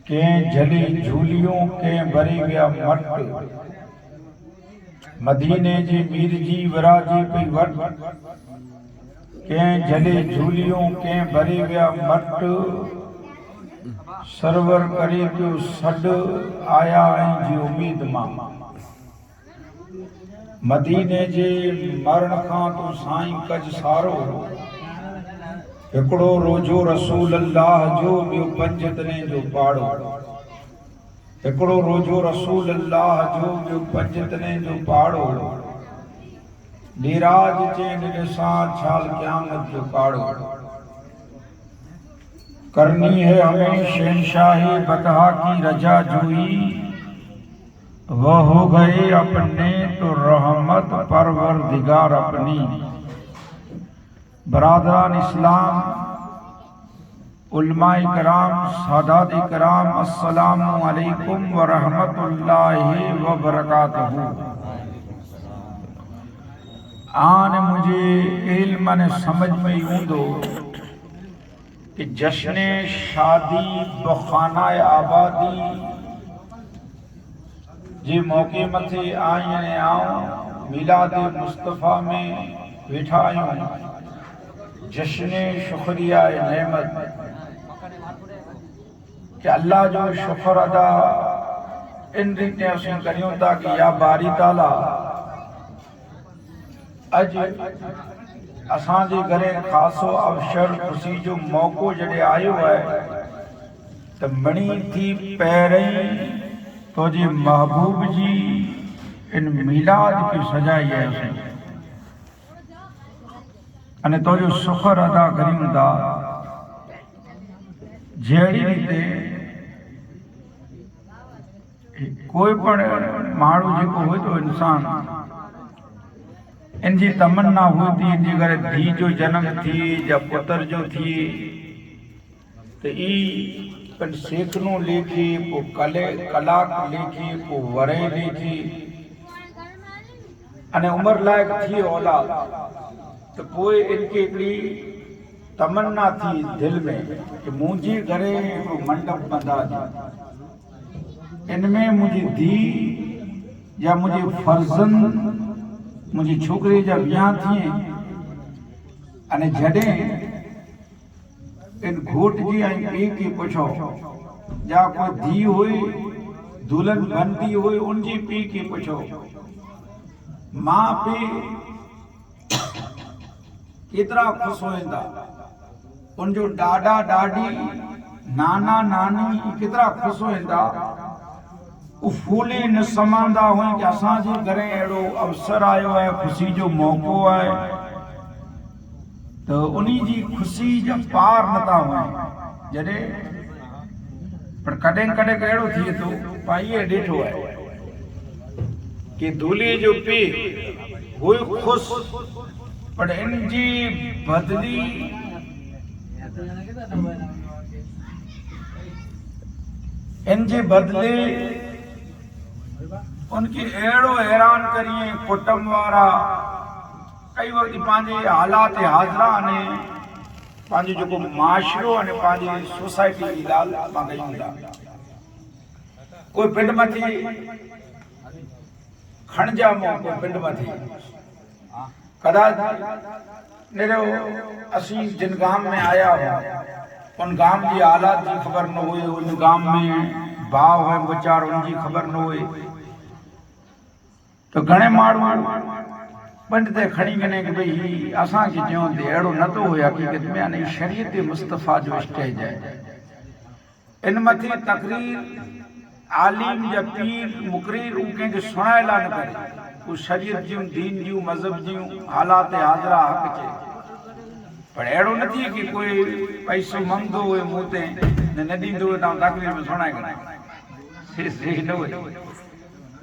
के जली झूलियों के भरी विया मट मदीने जी मीर जी विराजी पई वट के जली झूलियों के भरी विया मट सरवर करे पियो सॾ आया जी उम्मीद मां मदीने जे मरण खां तू साईं कज सारो हिकिड़ो रोजो रसूल अल्लाह जो ॿियो पंज तने जो पाड़ो हिकिड़ो रोजो रसूल अल्लाह जो ॿियो पंज तने जो पाड़ो नीराज चेन ॾिसां छाल क़यामत जो पाड़ो करनी है हमें शहंशाही बदहा की रजा जोई वह हो गए अपने तो रहमत परवरदिगार अपनी। बरादरान इस्लाम, उलमाए कराम, सादात कराम, अस्सलामु अलैकुम व रहमतुल्लाहि व बरकातहू। आन मुझे इल्म ने समझ में यूंदो कि जश्न शादी बखाना आबादी जे मौके मथे आईं ने आऊं मिलाद मुस्तफ़ा में वेठा आहियूं जश्न शुक्रिया नेमत कि अल्लाह जो शुक्र अदा इन रीते असीं करियूं था कि या बारी ताला अज असांजे घरे ख़ासो अवसर ख़ुशी जो मौक़ो जॾहिं आयो आहे त मणी थी पहिरीं तुंहिंजे महबूब जी इन मिलाद की सजाई है असीं अने तुंहिंजो शुक्र अदा करियूं था जहिड़ी रीते कोई पण माण्हू जेको हुए तो इंसान इन जी तमन्ना हुई थी इन जे करे धी जो जन्म थी या पुत्र जो थी तो ई पिण सेखनो लेखी पोइ कलाक लेखी पोइ वरे लेखी अने उम्र लायक थी औलाद तो पोइ इनके हिकिड़ी तमन्ना थी दिल में कि मुंहिंजे घरे हिकिड़ो मंडप बंधा इनमें मुंहिंजी धी या मुंहिंजे फर्ज़ंद मुंहिंजी छोकिरे जा विहां थिए अने जॾहिं इन घोट जी ऐं पीउ खे पुछो या कोई धी हुई दुल्हन बनती हुई उनजी पीउ खे पुछो मां पीउ केतिरा ख़ुशि होईंदा उनजो ॾाॾा ॾाॾी नाना नानी केतिरा ख़ुशि होईंदा उ फूले न समांदा हुई कि असांजे घरे अहिड़ो अवसर आयो आहे ख़ुशी जो मौक़ो आहे तो उन्हीं जी खुशी जा पार नथा हुआ जॾहिं पर कॾहिं कॾहिं अहिड़ो थिए थो पाईअ ॾिठो आहे कि दूल्हे जो पीउ हुई ख़ुशि पर इन जी बदली इन जे बदले उनकी अहिड़ो हैरान करिए कुटुंब वारा कई वक्त पंहिंजे हालात हाज़िरा ने पंहिंजो जेको माशरो अने पंहिंजी सोसाइटी जी ॻाल्हि मां कयूं था कोई पिंड मथी खणजा मो कोई पिंड मथी कदाच नेरो असीं जिन गांव में आया हो उन गांव जी हालात जी ख़बर न हुई उन गांव में भाव है वीचार उनजी ख़बर न हुई तो घणे माण्हू पंड ते खणी वञे कि भई ही असांखे चयूं ते अहिड़ो न थो हुए हक़ीक़त में यानी शरीयत मुस्तफ़ा जो स्टेज है इन मथे तकरीर आलिम या पीर मुकरीर उ कंहिंखे सुणाइला न करे उ शरीयत जूं दीन जूं मज़हब जूं हालात हाज़िरा हक़ चए पर अहिड़ो न थिए कि कोई पैसो मंगदो हुए मूं ते न ॾींदो हुए तव्हां तकरीर में सुणाए करे न हुए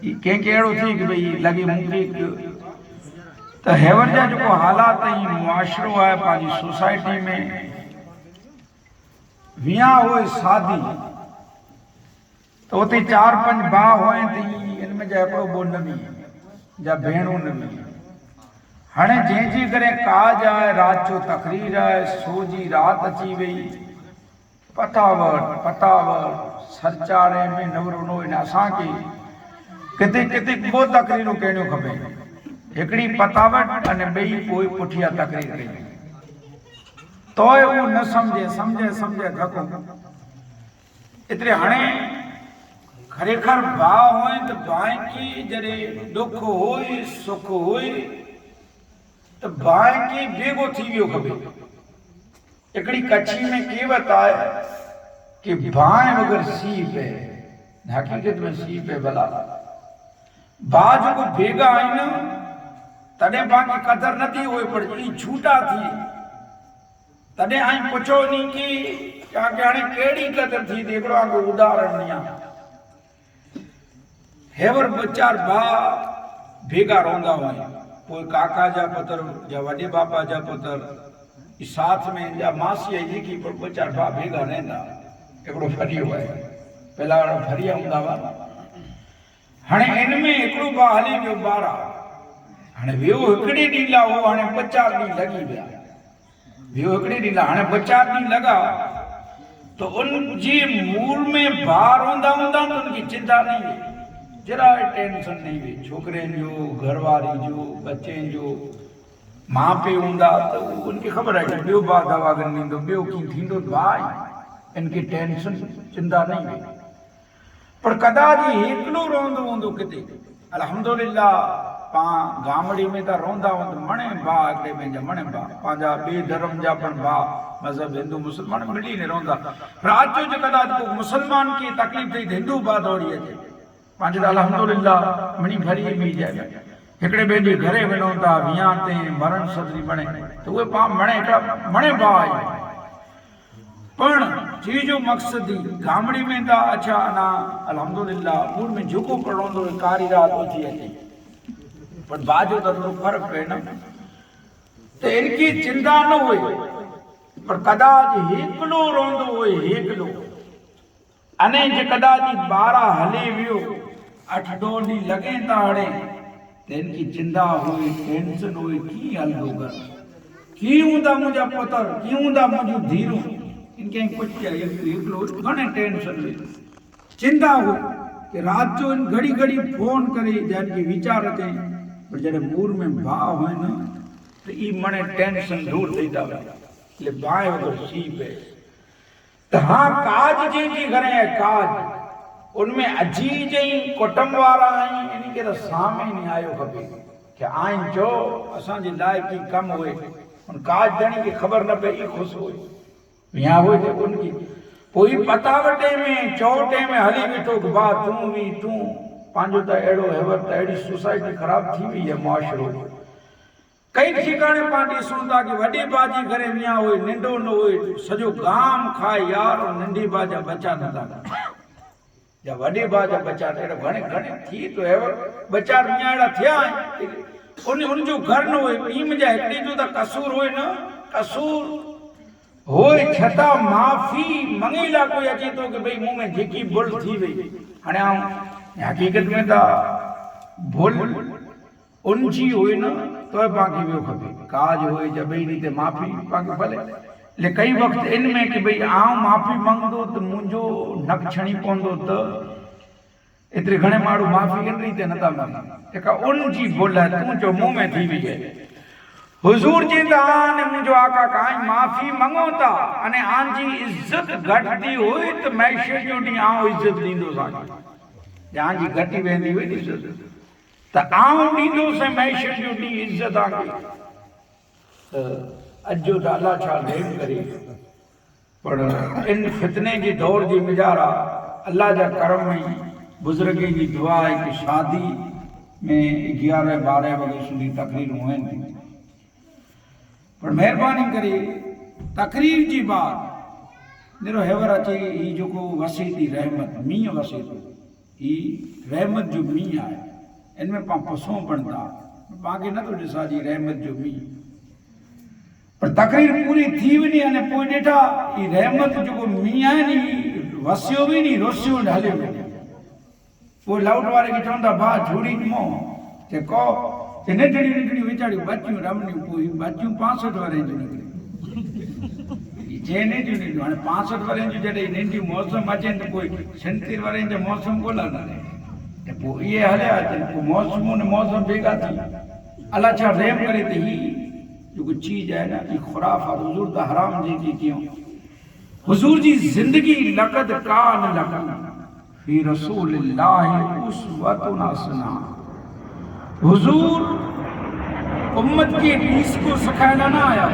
कंहिंखे अहिड़ो थिए कि भई लॻे मूंखे तो हेवर जा जो हालात मुआशरो है पाजी सोसाइटी में विया हुए शादी तो उते 4-5 भाउ हुए थी इनमें जा हिकिड़ो बो न बि जा भेणूं न बि हाणे जंहिंजे करे काज आहे राति जो तकरीर आहे सो जी राति अची वई पतावट सरचारे में नवरो नो इन असां के किथे किथे को तकरीरूं करणियूं खपे हिकड़ी पतावट अने ॿई कोई पुठिया तकरीर कई तोय वो न समझे धको इतरे हाणे खरेखर भाव होय तो भाई की जरे दुख होई सुख होई तो भाई की बेगो थी वियो खपे हिकड़ी कच्छी में कहावत आहे कि भाई वगर सीप है हकीकत में सीप है भला भाउ जेको भेगा आहिनि तॾहिं पाण कदर नथी होए पर ई झूठा थी तॾहिं आई पुछो नी की तव्हांखे हाणे कहिड़ी कदर थी थी हिकिड़ो आंगो उदाहरण ॾियां हेवर ॿ चार भाउ भेगा रहंदा हुआ पोइ काका जा पुत्र या वॾे बापा जा पुत्र साथ में या मासी जी की पर ॿ चार भाउ भेगा रहंदा हिकिड़ो फरियो आहे पहिला फरिया हूंदा हुआ हाणे इन में हिकिड़ो भाउ हली वियो ॿारहं हाणे वियो हिकिड़े ॾींहुं लाइ हो हाणे 4 ॾींहं लॻी विया वियो हिकिड़े ॾींहुं लाइ हाणे 4 ॾींहं लॻा तो उनजी मूल में भाउ रहंदा हूंदा त उनकी चिंता नहीं हुई जरा टेंशन नहीं हुई छोकरे जो घरवारी जो बच्चे जो माँ पीउ हूंदा त उनखे ख़बर आहे कि ॿियो भाउ दवा खणी ॾींदो ॿियो कीअं थींदो भाउ इनकी टेंशन चिंता नहीं हुई पर कदाची हिकिड़ो रहंदो हूंदो किथे अल्हम्दुलिल्लाह पां गामड़ी में त रहंदा हूंदा मणे भाउ हिकिड़े पंहिंजा मणे भाउ पंहिंजा ॿिए धर्म जा पण भाउ मज़हब हिंदू मुस्लमान मिली न रहंदा पर अॼु जो कदाच को मुस्लमान खे तकलीफ़ थी हिंदू भाउ दौड़ी अचे पंहिंजे त अल्हम्दुलिल्लाह मणी भरी बि जाए हिकिड़े ॿिए जे घरे वञूं था विहां ते मरण सदरी मणे त उहे पाण मणे हिकिड़ा मणे भाउ आहिनि पण जी जो मक़सद ही गामड़ी में था अच्छा ना अल्हम्दुलिल्लाह पूर में झुको पड़ोंदो कारी रात थी अचे पर बाजो तो फर्क पए न तो इनकी चिंता न हुई पर कदाच हिकिड़ो रहंदो हुए हिकिड़ो अने जे कदाच 12 हले वियो 8-9 ॾींहं लॻे था हाणे त इनकी चिंता हुई टेंशन हुई कीअं हलंदो घर कीअं हूंदा मुंहिंजा पुत्र कीअं हूंदा मुंहिंजूं धीरूं इनके कुछ घणे टेंशन में चिंता हुई कि रात जो इन घड़ी घड़ी फोन करे जैन विचार अचे पर जॾहिं मूर में भाव हुए न तो ई मणे टेंशन दूर थी था ले भाई वगैरह सीप है तो हाँ काज जंहिंजी घणे है काज उनमें अजी जई कुटुंब वारा आई इन के सामने नहीं आयो खपे कि आइन जो असांजे लाइक़ी कम हुए उन काज ॼणी की ख़बर न पई खुश हुई यहाँ हो जो उनकी कोई पतावटे में चौटे में हली बीठो कि बा तू भी तू पांजो त एड़ो हेवर त एड़ी सोसाइटी खराब थी हुई है मुआशरो कई ठिकाने पार्टी सुनता कि वडी बाजी करे मिया होए निंडो न होए सजो गाम खाए यार और नंढी बाजा बचा न था या वडी बाजा बचा एड़ो घणे घणे थी तो हेवर बचा मिया एड़ा थिया उन जो घर न होए पीम जा एकड़ी जो त कसूर होए न कसूर होए छता माफी मंगेला कोई अचे तो कि भाई मुंह में जेकी भुल थी वई हाणे हकीकत में ता भुल उनजी होए न तो पाके वियो खपे काज होए या बई रीते माफी पाके भले ले कई वक्त इनमें कि भाई आऊं माफी मंगदो तो मुंजो नक छणी पवंदो तो इतरे घणे माण्हू माफी इन रीते नथा मंगनि जेका उनजी भुल आहे तूं जो मुंह में थी वई आहे हुजूर जी दान मुझो आका काई माफी मंगो ता अने आन जी इज्जत घटदी होई तो मैशे जो डी आऊं इज्जत दींदो सा जान जी घटी वेंदी हुई इज्जत त आऊं दींदो से मैशे जो डी इज्जत आके अजो त अल्लाह छा लेम करे पर इन फितने जी दौर जी मिजारा अल्लाह जा करम में बुजुर्गी जी दुआ है कि शादी में 11-12 बजे सुधी तकरीर हुए पर मेहरबानी करे तकरीर जी बात निरो हेवर अचे ई जो को वसी थी रहमत मींह वसी थो ई रहमत जो मींह आहे इनमें पां पसों बनता पाके न तो ॾिसा जी रहमत जो मींह पर तकरीर पूरी थी वनी अने पोइ ॾिठा ई रहमत जो को मींह आहे नी वसियो भी नी रोसियो हलियो वञे पोइ लाउट वारे खे चवंदा भाउ झूड़ी मो जेको नंढड़ी वीचारियूं बचियूं रमनियूं पोइ बचियूं 65 वारे जूं निकिरी जेने दी नहीं हाणे 65 वरनि जी जॾहिं नंढी मौसम अचे त कोई 37 वरनि जो मौसम ॻोल्हा न त पोइ इहे हलिया अचनि पोइ मौसमूं न मौसम भेगा थी अलाह छा रहम करे त ही जेको चीज़ आहे न ई खुराफ़ात हुज़ूर त हराम जेकी कयूं हुज़ूर जी ज़िंदगी लक़द कान लकुम फी रसूलिल्लाहि उस्वतुन हसना हुज़ूर उम्मत के बीस को सिखाइण न आया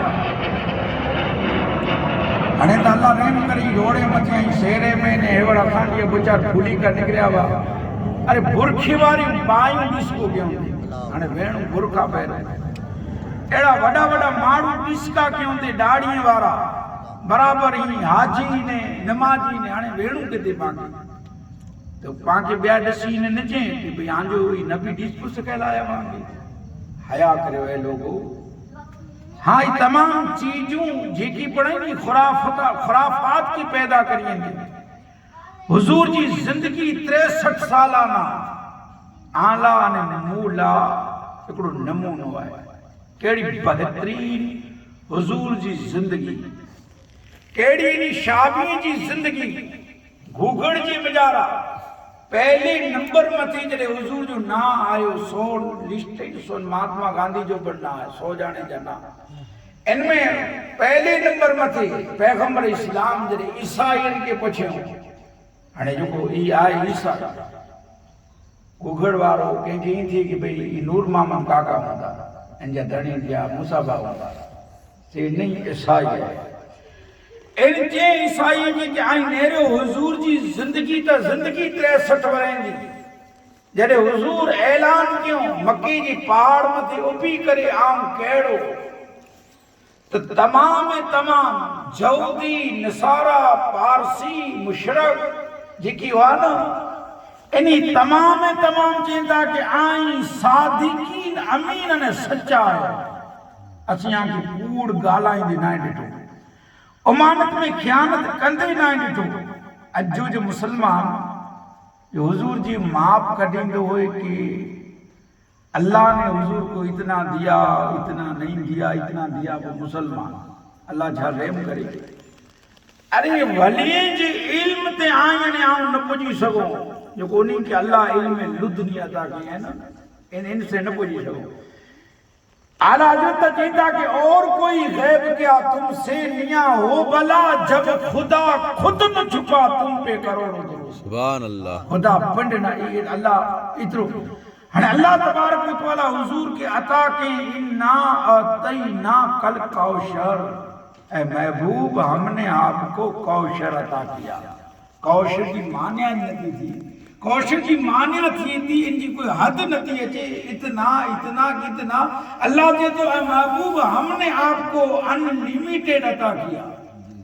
हाणे त अल्लाह रहम करे रोड़े मथे ऐं शेरे में ने हेवड़ असांजी वीचार फूली कर निकिरिया हुआ अरे बुरखी वारी बायूं ॾिसको कयूं हाणे भेणूं बुरखा पहिरें अहिड़ा वॾा वॾा माण्हू ॾिसका कयूं ते दाढ़ीअ वारा बराबरि ई हाजी ने नमाजी ने हाणे भेणूं किथे पाके तो पाके ॿिया ॾिसी न चए कि भई आंजो ई नबी ॾिसको सिखियल आया पाके हया करियो ऐं लोगो हाँ ये तमाम चीजों जेकी पढ़ेंगी खुराफात की पैदा करेंगे हुजूर जी जिंदगी 63 सालाना आला ने मूला एकड़ो नमूनो है केड़ी बेहतरीन हुजूर जी जिंदगी केड़ी शाबी जी जिंदगी घुगड़ जी मजारा पहले नंबर मथी जॾहिं हुजूर जो ना आयो सो लिस्ट सो महात्मा गांधी जो बि ना है 100 जाने जा ना इनमें पहले नंबर मथे पैगंबर इस्लाम जॾहिं ईसाईन के पुछियो हाणे जेको ई आहे ईसा घुगड़ वारो कंहिंखे ईअं थिए कि भई ई नूर मोहम्मद काका हूंदा इन जा धणी जा मुसाबा हूंदा से नहीं ईसाई आहे इन जे ईसाई जी आइन नेरो हुजूर जी जिंदगी त जिंदगी 63 वरनि जी जॾहिं हुजूर ऐलान कयो मक्के जी पहाड़ मथे उभी करे आऊं कहिड़ो त तमाम जहूदी नसारा पारसी मुशरक जेकी हुआ न इन्ही तमाम चवंदा कि आई सादिकीन अमीन ने सच्चा है असां खे कूड़ ॻाल्हाईंदे न ॾिठो उमानत में ख़यानत कंदे न ॾिठो अॼु जो मुसलमान जो हुजूर जी माप कढींदो हुए कि अल्लाह ने हुजूर को इतना दिया इतना नहीं दिया इतना दिया वो मुसलमान अल्लाह छा रहम करे अरे वली जे इल्म ते आयन आऊं न पुजी सघो जो कोनी कि अल्लाह इल्म में लुदनी अता की है ना इन से न पुजी सघो आला हजरत कहता कि और कोई गैब क्या तुमसे निया हो भला जब खुदा खुद न छुपा तुम पे करोड़ों दुरूद सुभान अल्लाह खुदा पंड ना अल्लाह इतरो हाणे अल्लाह तबारक व तआला हुजूर के अता के इन्ना अतैना कल कौशर ए महबूब हमने आपको कौशर अता किया कौशर की मान्या नहीं थी कौशल की मान्या थी थी इनकी कोई हद नहीं अचे इतना इतना कितना अल्लाह जे तो महबूब हमने आपको अनलिमिटेड अता किया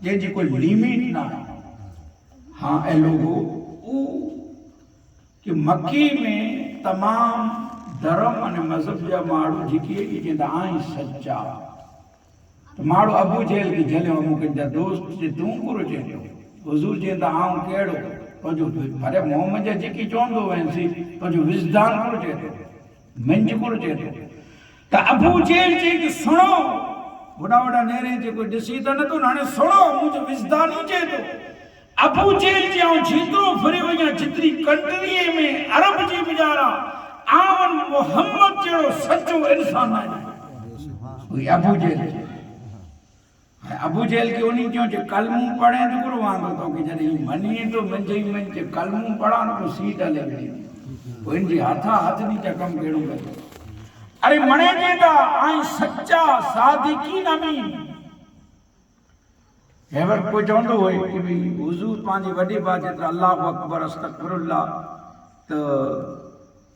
जैसी कोई लिमिट ना हाँ ए लोगों कि मक्की में तमाम धर्म और मजहब जा माण्हू जेके चवंदा आई सच्चा तो माण्हू अबू जेल की झलियो मूंखे जा दोस्त जे तूं कुरो चवंदो हुजूर चवंदा आऊं कहिड़ो पंहिंजो भले मोहम्मद जा जेकी चवंदो वञसि पंहिंजो विज़दान कुरो चए थो मंझि कुरो चए थो त अबू जेल चई कि सुणो वॾा वॾा नेरे जेको ॾिसी त नथो हाणे सुणो मुंहिंजो विज़दान ई चए थो अबू जेल जे आऊं जेतिरो फिरे वञा जेतिरी कंट्रीअ में अरब जी गुजारा आवन मोहम्मद जहिड़ो सचो इंसान आहे अबू जेल अबू जेल के उन्हीं क्यों जो कलमू पढ़े तो गुरु वांदो तो कि जॾहिं मनी तो मंझे मंझे कलमू पढ़ा तो सीट हले वो इनजी हाथा हाथ नहीं चकम केड़ो करे अरे मणे जेदा आई सच्चा सादिकीन अमीन हेवर को चवंदो होए कि भाई हुजूर पांजी वडी बात जेतिरा अल्लाह अकबर अस्तगफिरुल्लाह तो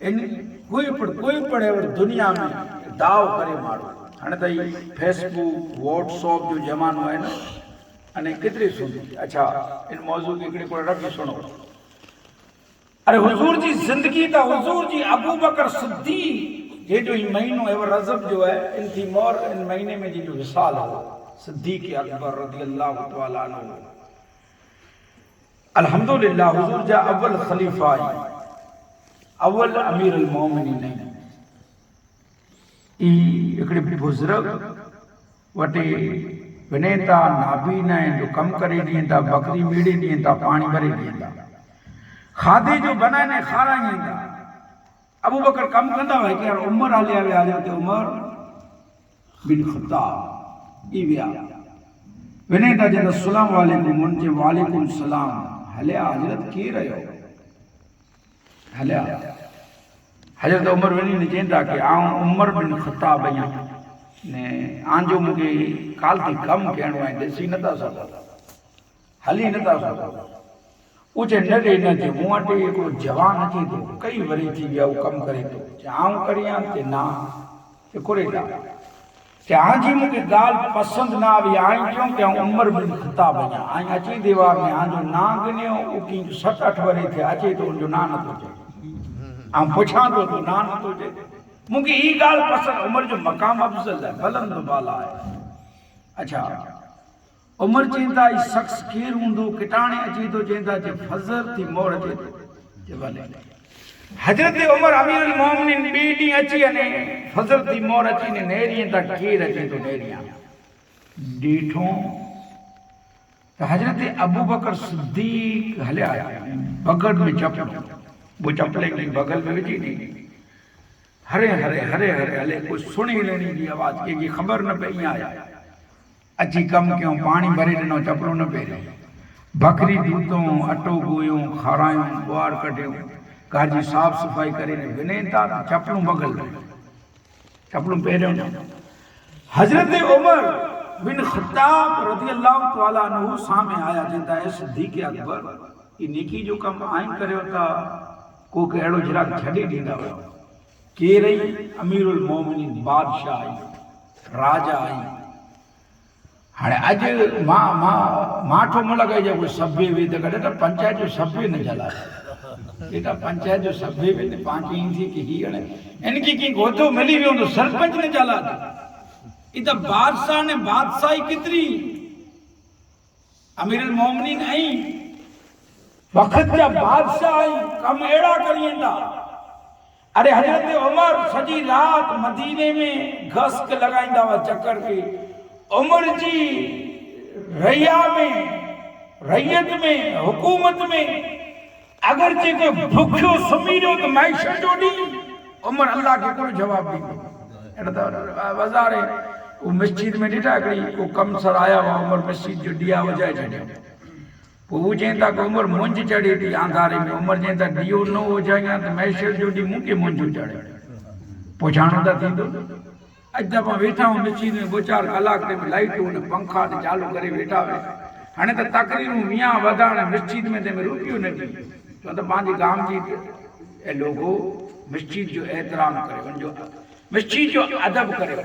इन कोई पढ़े दुनिया में दाव करे मारो हाणे त फेसबुक व्हाट्सएप जो ज़मानो है ना अने केतरी सुनी अच्छा इन मौजू के हिकिड़े को रखी सुनो अरे हुजूर जी जिंदगी त हुजूर जी अबू बकर सिद्दीक ये जो महीनो है वो रजब जो है इन थी मोर इन महीने में जो विसाल हो सिद्दीक अकबर रज़ियल्लाहु तआला अन्हु अल्हम्दुलिल्लाह हुजूर जा अव्वल खलीफा अव्वल अमीर अल मोमिनीन ई हिकिड़े बुज़ुर्ग वटि विनेता नाबीना जो कम करे ॾींदा बकरी मीड़ी ॾींदा पानी भरे ॾींदा खाधे जो बनाए खाराईंदा अबू बकर कम कंदा हुआ कि यार उमर हलिया विया हज़रत उमर बिन ख़त्ताब ई विया विनेता चवंदा अस्सलाम वालेकुम मुंहिंजे वालेकुम सलाम हलिया हज़रत केरु आयो हलिया हज़रत उमर वञी चवंदा कि आउं उमर बिन ख़त्ताब आहियां ने आंजो मूंखे काल थी कमु करणो आहे ॾिसी नथा सघो हली नथा सघो उहे न ॾे न थिए मूं वटि हिकिड़ो जवान अचे थो कई वरी थी विया उहो कमु करे थो आउं करियां ते न ते कुरेला कि आंजी मूंखे ॻाल्हि पसंदि न आई आई क्यों कि आउं उमर बिन ख़त्ताब आहियां आई अची दीवार में आंजो ना गिनियो उहो की 7-8 वरी थिया अचे थो उनजो ना नथो चए ऐं पुछां थो तो ना नथो चए मूंखे ई ॻाल्हि पसंदि उमर जो मक़ाम अफ़ज़ल आहे बुलंद बाला आहे अच्छा उमर चवंदा ई शख़्स केरु हूंदो किटाणे अची थो चवंदा जे फज़र थी मोर अचे थो जे भले हज़रत उमर अमीरुल मोमिनीन ॿिए ॾींहुं अची अने फज़र थी मोर अची ने नेरीअ त केरु अचे थो नेरीअ ॾिठो त हज़रत अबू बकर सिद्दीक़ हलिया बगड़ में चपल वो चपले की बगल में विझी ॾिनी हरे हरे हरे हरे हले कोई सुणी लेनी जी आवाज़ कंहिंखे ख़बर न पई आया अची कमु कयूं पाणी भरे ॾिनो चपलो न पहिरियों बकरी दूतों अटो ॻोयूं खारायूं ॿुहार कढियूं घर जी साफ़ सफ़ाई करे विनेता चपलूं बगल में चपलूं पहिरियों हज़रत उमर बिन ख़त्ताब रज़ियल्लाहु तआला अन्हु सामने आया चवंदा है सिद्दीक़ अकबर ई नेकी जो कमु आइन करियो था को अहिड़ो जरा छॾे ॾींदा हुआ केरई अमीरुल मोमिनीन बादशाह आई राजा आई हाणे अॼु माठो मुंहुं लॻाई जा कोई सभ्य वे त गॾु त पंचायत जो सभ्य न जलाए बेटा पंचायत जो सभ्य वे त पंहिंजी ईंदी की हीअ हाणे इनखे कंहिं गोदो मिली वियो त सरपंच न जला ई त बादशाह ने बादशाही केतिरी अमीरुल मोमिनीन आई वक़्त जा बादशाह आई कम अहिड़ा करी वेंदा अरे हज़रत उमर सॼी राति मदीने में गश्त लॻाईंदा हुआ चक्कर के उमर जी रैया में रैयत में हुकूमत में अगर जे कोई भुखियो सुम्ही रहियो त मैशर जो ॾींहुं उमर अल्लाह खे हिकिड़ो जवाबु ॾींदो अहिड़ा त वज़ारे उहो मस्जिद में ॾिठा हिकिड़ी को कम सर आया हुआ उमर मस्जिद जो ॾीआ वॼाए छॾियो पोइ उहो चवनि था की उमर मुंझ चढ़े थी आंधारे में उमर चवनि था ॾीओ न वॼायां त मैशर जो ॾींहुं मूंखे मुंझ चढ़े पोइ छाणो त थींदो अॼु दफ़ा वेठा आहियूं मस्जिद में 2-4 कलाक ते लाइटूं ने पंखा ते चालू करे वेठा हुआ हाणे त तकरीरूं 20 वधाइण मस्जिद में ते रुकियो न थी छो त पंहिंजे गाम जी लोगो मस्जिद जो एहतराम करे वञो मस्जिद जो अदब करे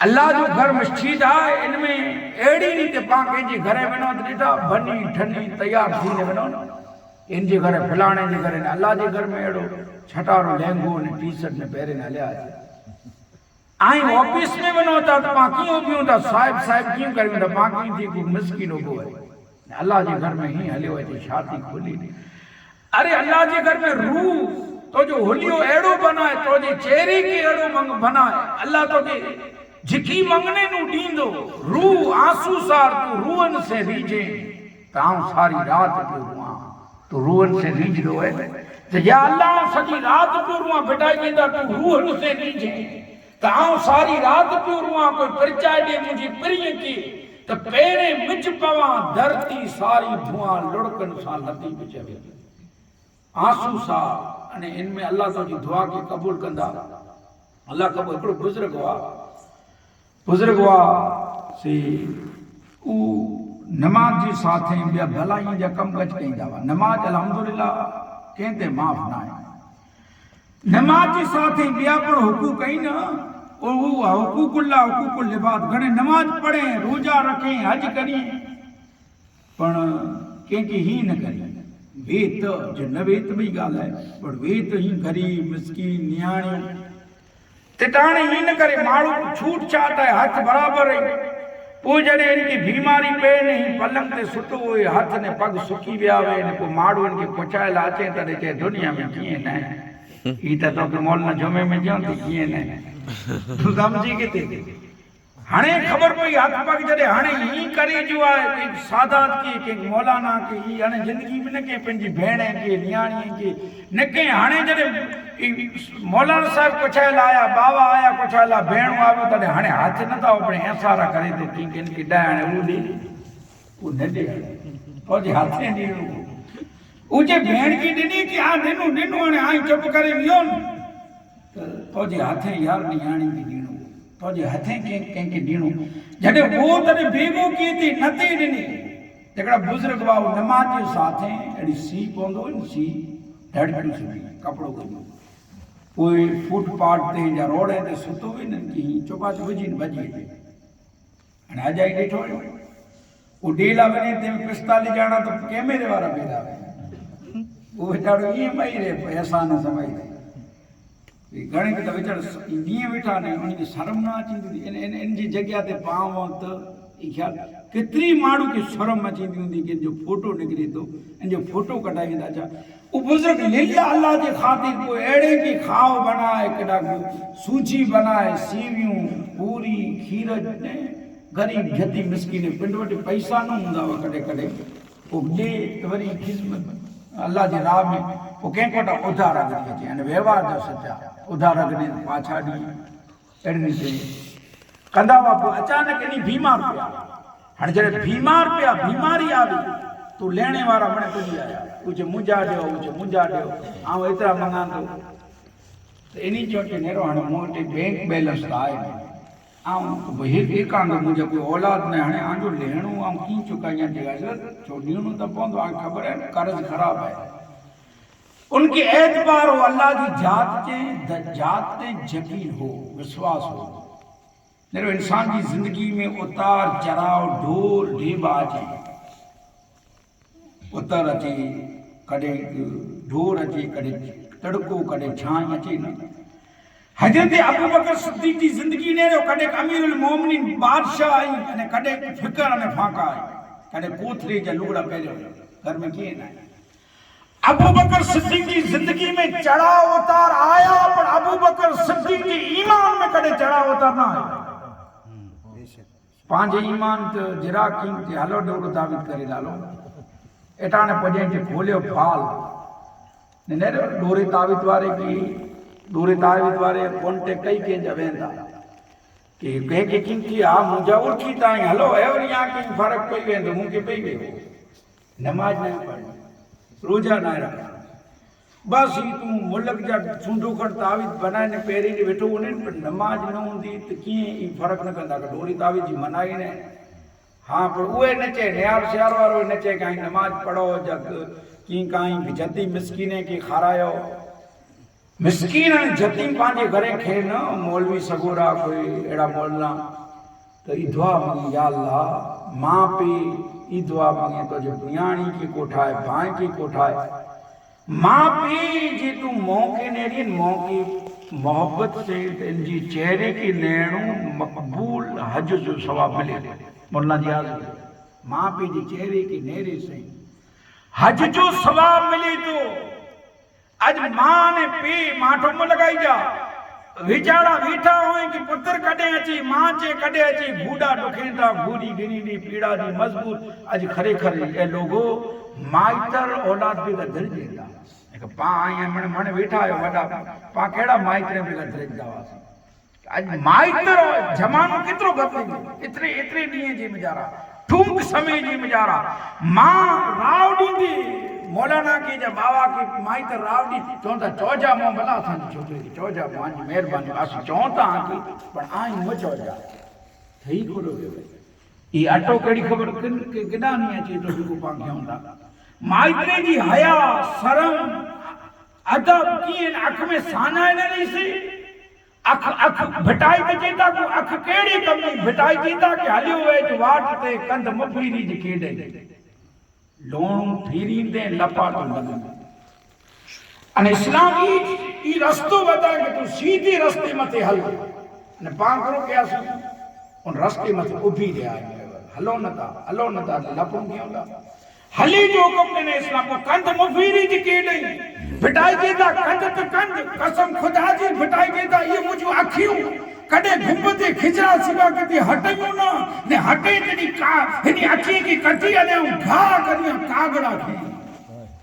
अल्लाह जो घर मस्जिद आहे इनमें अहिड़ी रीति पाण कंहिंजे घर वञो त ॾिठा बनी ठनी तयार थी वञो इन जे घर फलाणे जे घर अल्लाह जे घर में अहिड़ो छटारो लहंगो ने टी शर्ट में पहिरे हलिया आई ऑफिस में वञो था त पाण कीअं उभियूं था साहिब कीअं करे वेंदा पाण कीअं थी को मिसकिन उभो आहे अल्लाह जे घर में हीअं हलियो आहे छाती खोली अरे अल्लाह जे घर में रूह तो जो होलियो अहिड़ो बनाए तो जे चेहरे खे अहिड़ो बनाए अल्लाह तोखे जिकी मंगने नू ॾींदो रूह आंसू सार तू रूहन से रीझे ताऊं सारी रात पियो रुआं तू रूहन से रीझदो है त या अल्लाह सॼी रात पियो रुआं बिटाई वेंदा तू रूहन से रीझे ताऊं सारी रात पियो रुआं कोई परिचाए ॾे मुंहिंजी पिरीअ खे त पहिरें मिच पवां धरती सारी धुआं लुड़कन सां लधी पिए आंसू सां अने इनमें अल्लाह तुंहिंजी दुआ खे क़बूल कंदा अल्लाह क़बूल हिकिड़ो बुज़ुर्ग हुआ से उ नमाज जी साथे ॿिया भलाई जा कम काज कईंदा हुआ नमाज अल्हम्दुलिल्लाह कंहिं ते माफ़ न आहे नमाज जी साथे ॿिया पण हुकूक आहिनि हुकूकुल्लाह हुकूकुल लिबाद घणे नमाज पढ़े रोजा रखे हज करी पण कंहिंखे ही न करी वेत जो न वेत भी ॻाल्हि आहे पर वेत ही ग़रीब मिसकीन नियाणियूं तिटाणे ही न करे माण्हू छूट छाट आहे हथ बराबर आहे पोइ जॾहिं इनकी बीमारी पए न ही पलंग ते सुठो हुए हथ ने पग सुकी विया हुए ने पोइ माण्हू इनखे पुछाए लाइ अचे त चए दुनिया में कीअं न ही त तोखे मोल न जुमे में चवनि थी कीअं न तूं सम्झी किथे हाणे ख़बर पई हाथ पग जॾहिं हाणे ई करे जो आहे कंहिं सादात के कंहिं मौलाना के ई हाणे ज़िंदगी में न कंहिं पंहिंजी भेण के नियाणीअ के न कंहिं हाणे जॾहिं मौलाना साहिब कुछाइल आया बाबा आया कुछाइल भेणूं आयूं तॾहिं हाणे हथ नथा अपने ऐसारा करे थो की कंहिं खे ॾह हाणे उहो ॾे उहो न ॾे पोइ हथे ॾियणो उजे भेण खे ॾिनी की हा ॾिनो ॾिनो हाणे आई चुप करे वियो त पोइ हथे यार नियाणी खे ॾियणो तो हथे कंहिंखे ॾियणो जॾहिं उहो तॾहिं बेगो कीअं थी न थी ॾिनी हिकिड़ा बुज़ुर्ग बाबू नमाज़ जे साथे अहिड़ी सी पवंदो न सी ढड़कियूं सिबी कपिड़ो कढियो पोइ फुटपाथ ते या रोड ते सुतो हुई न की चौपाच विझी भॼी हाणे अजाई ॾिठो उहो डेला वञे तंहिं 45 ॼणा त कैमरे वारा वेठा उहो वीचारो ईअं मही रहे पियो असां न सम्झी घणे त वीचारा ॾींहं वेठा न उनखे शर्म न अचींदी इन जी जॻह ते पाऊं त ख़्यालु केतिरी माण्हू खे शर्म अचींदी हूंदी कंहिंजो फोटो निकिरे थो इन जो फोटो कढाईंदा छा उहो बुज़ुर्ग लिल्ला अल्लाह जे ख़ातिर पोइ अहिड़े की खाओ बनाए केॾा सूजी बनाए सीवियूं पूरी खीर ग़रीब जती मिसकिन पिंड वटि पैसा न हूंदा हुआ कॾहिं कॾहिं पोइ ॾे त वरी ख़िदमत अल्लाह जे राह में पोइ कंहिं वटां उधार अॻिते अचे हाणे व्यवहार जा सचा उधार अॻिते पाछा ॾी अहिड़ी रीते कंदा हुआ पोइ अचानक इन बीमार पिया हाणे जॾहिं बीमार पिया बीमारी आई तूं लेणे वारा मणे पुॼी आया कुझु मुंहिंजा ॾियो कुझु मुंहिंजा ॾियो ऐं एतिरा मङा थो त इन चोटे नेरो हाणे मूं वटि बैंक बैलेंस त आहे ऐं भई हिकु आंदो मुंहिंजो कोई औलाद न हाणे आंजो लेणो ऐं कीअं चुकाइयां छो ॾियणो त पवंदो हाणे ख़बर आहे कर्ज़ु ख़राबु आहे उनके एतबार हो अल्लाह की जात ते यकीन हो विश्वास हो मेरे इंसान की जिंदगी में उतार चढ़ाव ढोल ढेबा अचे उतर अचे कॾहिं ढोर अचे कॾहिं तड़को कॾहिं छांव अचे न हज़रत अबू बकर सिद्दीक़ की जिंदगी ने कॾहिं अमीरुल मोमिनीन बादशाह आई अने कॾहिं फिकर अने फाका आई कॾहिं कोथरे जा लुगड़ा पहिरियो घर में कीअं न अबू बकर सिद्दीक़ की जिंदगी में चढ़ाव उतार आया पर अबू बकर सिद्दीक़ के ईमान में कदे चढ़ाव उतार ना आया पांच ईमान तो जरा कीमती हलो डोरो दावित करे लालो एटाने पजे जे खोलियो फाल ने डोरे तावित वारे की डोरे तावित वारे कांटेक्ट कई के जवेंदा कि कह के किंकी आ मुजा उठी ताई हलो एवरी या की फर्क पई वेंदो मुके पई वे नमाज नहीं पढ़ी रोजा ना रखा बस ही तू मुल्क जा सुंडो कर तावीज़ बनाए ने पेरी ने वेठो उन्हें पर नमाज न होंदी तो किए ई फर्क न कंदा डोरी तावीज़ जी मनाई ने हाँ पर उहे न चे नियार श्यार वारो न चे कहीं नमाज पढ़ो जग की कहीं जती मिस्कीने के खारायो मिस्कीन जती पांजे घरे खे न मौलवी सगोरा कोई एड़ा मौलना तो ई दुआ मंगी या अल्लाह मां पे ई दुआ मंगे तो जो नियाणी की कोठाए भाई की कोठाए मां पे जे तू मौके नेड़ी मौके मोहब्बत से इनजी चेहरे की नैणू मकबूल हज जो सवाब मिले मुल्ला जी याद मां पे जे चेहरे की नेरे से हज जो सवाब मिले तो आज मां ने पे माठो में लगाई जा विचारा बीठा हुए कि पुत्र कॾे अची मां चे कॾे अची बूढ़ा दुखेंदा घूरी गिरी पीड़ा दी मजबूत आज खरे खरे ए लोगो माइतर औलाद भी गदर जेता एक पा आए मन बैठा है वडा पा केड़ा माइतर भी गदर जावा आज माइतर जमानो कितरो बदली इतने इतने दिए जी मजारा ठूक समय जी मजारा मां राव दींदी मौलाना की जब बाबा की माइतर राव दी चौंदा चौजा मो भला सन छोकरे की चौजा मान मेहरबानी आस चौंता की पर आई मो चौजा थई कोलो ई अटो केड़ी खबर किन के किडानी अचे तो को पा होंदा माइत्रे जी हया शर्म अदब की अख में साना न सी अख अख भटाई के जेता को अख केड़ी कमी भटाई जेता के हलियो वे जो वाट ते कंध मफीरी जी केडे लोण फिरींदे लपा तो लगे अने इस्लाम ई रस्तो बता के तू सीधे रास्ते मथे हल ने पांकरो के आस उन रास्ते मथे उभी रे हलो नता लपण दियोला हली जो हुक्म ने इस्लाम को कंध मुफीरी जी केडे भिटाई देता कंध त कंध कसम खुदा जी भिटाई देता ये मुझो अखियों कॾहिं घुमते खिचड़ा सिवा किथे हटयूं न ने हटे तॾहिं का हिनी अखी की कटी अने घा करियो कागड़ा खे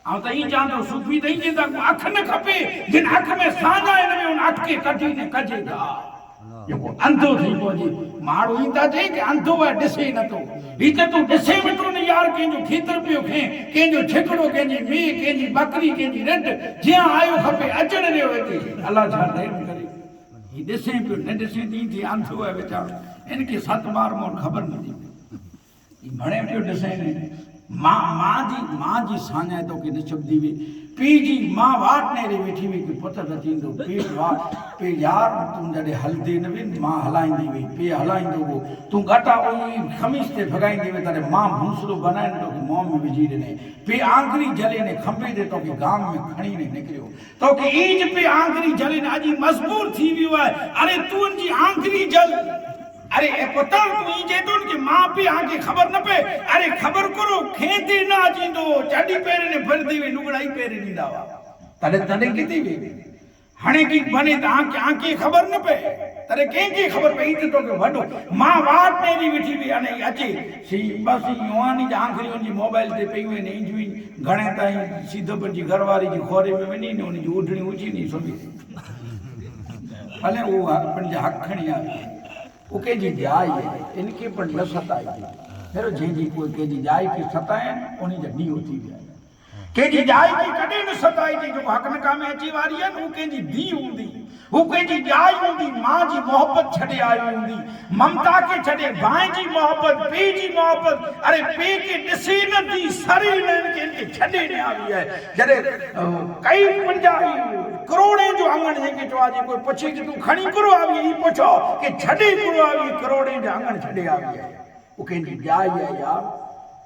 आउं त ई चांदो सूफी त ई चंदा अख न खपे जिन अख में सां आहिनि में उन अख खे कटी ने कजे घा जेको अंधो थी पहुचे माण्हू ई था चई की अंधो आहे ॾिसे नथो ही त तूं ॾिसे वेठो न यार कंहिंजो खेतर पियो खे कंहिंजो ठिकड़ो कंहिंजी मेह कंहिंजी बकरी कंहिंजी रंड जीअं आयो खपे अचण ॾियो हिते अलाह छा रहम करे ही ॾिसे पियो न ॾिसे तीअं थी अंधो आहे वीचारो इनखे 7 बार मोर ख़बर नथी पए घणे पियो ॾिसे मां जी साञाए तोखे न छपदी हुई पीउ जी मां वाट नेरे वेठी हुई की पुट न थींदो पीउ वाट पीउ यार तूं जॾहिं हलंदी न हुई मां हलाईंदी हुई पीउ हलाईंदो हो तूं घटा उही खमीस ते भॻाईंदी हुई तॾहिं मां भूसलो बनाइण तोखे मुंहं में विझी ॾिनई पीउ आंगरी जले ने खंभे ते तोखे गाम में खणी ने निकिरियो तोखे ईज पीउ आंगरी जले ने अॼु मजबूर थी वियो आहे अरे तूं उनजी आंगरी जल अरे पुत्र तू ई जे तो कि मां पे आके खबर न पे अरे खबर करो खेते ना जींदो चडी पेरे ने भरदी वे लुगड़ाई पेरे नींदा वा तने तने किती वे हणे की बने त आके खबर न पे तने के खबर पे ई तो के वडो मां वाट तेरी विठी वे अने अचे सी बस युवानी जी आंखरी उनजी मोबाइल ते पई वे नहीं जुई घणे ताई सीधो पंजी घरवारी जी खोरे में वनी ने उनजी उडणी उची नहीं सुबी भले वो अपन जा हक खणी आ वो कंहिंजी जाइ है इनके पर न सताई हेरो जंहिंजी कोई कंहिंजी जाइ खे सताइनि उन जा ॾींहुं थी विया कंहिंजी जाइ खे कॾहिं न सताई थी जेको हक़ में कामे अची वारी आहे न हू कंहिंजी धीउ हूंदी हू कंहिंजी जाइ हूंदी मां जी मोहबत छॾे आई हूंदी ममता खे छॾे भाउ जी मोहबत पीउ जी मोहबत अरे पीउ खे ॾिसे न थी सरी न इनखे छॾे न आई आहे जॾहिं कई 50 करोड़े जो आंगन जेके चो आज कोई पूछे कि तू खणी करो आवी ई पूछो कि छडे करो आवी करोड़े जो आंगन छडे आवी है वो केंजी जाय है यार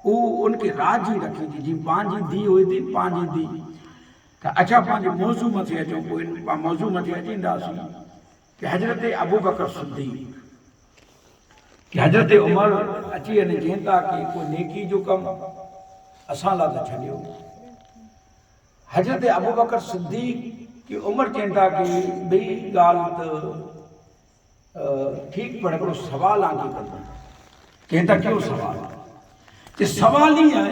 वो उनके राजी रखी थी जी पांजी दी हुई थी पांजी दी त अच्छा पांजी मौजू मथे अचो कोई मौजू मथे अचींदासी कि हजरत अबू बकर सिद्दीक कि हजरत उमर अची ने जेंदा कि कोई नेकी जो कम असा ला त छडियो हजरत अबू बकर सिद्दीक कि उमर चेंदा कि बई गाल तो ठीक पर हिकिड़ो सवाल आके कंदा चेंदा कयो सवाल कि सवाल ही है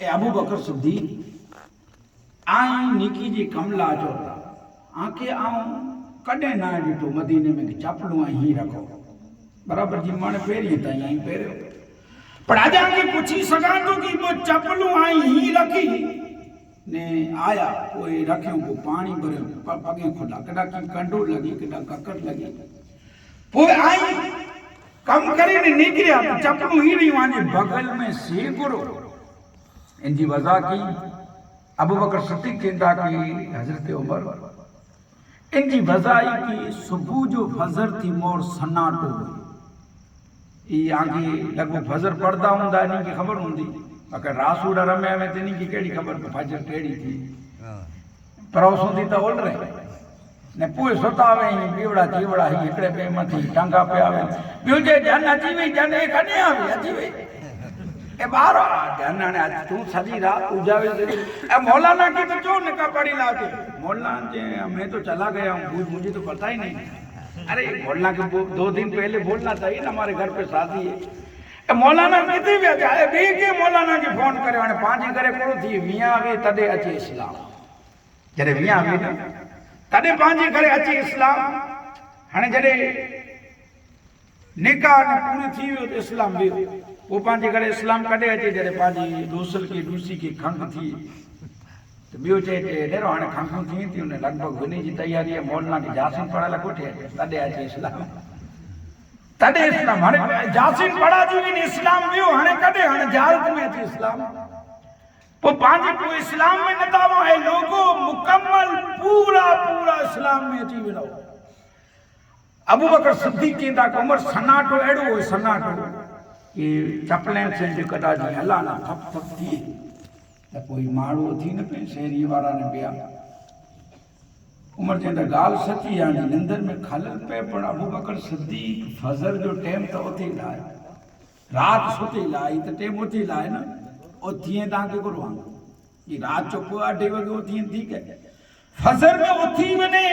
ए अबू बकर सिद्दीक आई निकी जी कमला जो आके आऊं कॾहिं ना ॾिठो मदीने में चपलू ही रखो बराबर जी मन पहिरीं ताईं आई पहिरियों पर अॼु आके पुछी सघां थो कि वो चपलू आई ही रखी ने आया कोई रखियो को पानी भरियो पगे खुला कदा की कंडो लगी कदा ककर लगी पोइ आई कम करे ने निकरिया चपलू ही नहीं वाने बगल में सेगुरो इनजी वजह की अबू बकर सिद्दीक कहता कि हजरत उमर इनजी वजह आई कि सुबह जो फजर थी मोर सन्नाटो ये आगे लगभग फजर पढ़दा हुंदा नहीं की खबर हुंदी अगर रासूड़ा रमे में तेनी की केड़ी खबर फजर केड़ी थी परोसुंदी तो ओल रहे ने पोइ सुतावे पीवड़ा चीवड़ा ही एकड़े पे मथी टांगा पे आवे बियो जे जन अची वे जन ए कने आवे अची वे ए बारो जन ने आज तू सजी रात उजावे ए मौलाना की तो जो निका पड़ी लाके मौलाना जे मैं तो चला गया हूं मुझे तो पता ही नहीं अरे मौलाना के 2 दिन पहले बोलना चाहिए ना हमारे घर पे शादी है मौलाना किथे विया जाए बे के मौलाना के फोन करे हाणे पांजी करे कोड़ो थी मियां वे तडे अचे इस्लाम जरे मियां वे न तडे पांजी करे अचे इस्लाम हाणे जरे निकाह ने पूरी थी वियो तो इस्लाम वे वो पांजी करे इस्लाम कडे अचे जरे पांजी दोसल की दूसी की खंग थी तो बियो चे डेरो हाणे खंग थी थी ने लगभग वनी जी तैयारी है मौलाना की जासिन पढ़ाला कोठे तडे अचे इस्लाम तडे इस्लाम हाणे जासिन पढ़ा जी ने इस्लाम वियो हाणे कदे हाणे जालत में अची इस्लाम पो पांजी पो इस्लाम में नतावा है लोगो मुकम्मल पूरा पूरा इस्लाम में अची वियो अबू बकर सिद्दीक कहंदा कि उमर सन्नाटो एड़ो हो सन्नाटो कि चपलें से जो कदा जी हला ना थप थप थी त कोई माड़ो थी न पे शहरी वारा ने पिया उमर चंदा गाल सची यानी निंदर में खलल पे पर अबू बकर सिद्दीक फजर जो टाइम तो उथे लाए रात सुते लाई तो टाइम उथे लाए ना और थिए ता के करो ये रात चुप 8 वगे उठी ठीक है फजर में उठी वने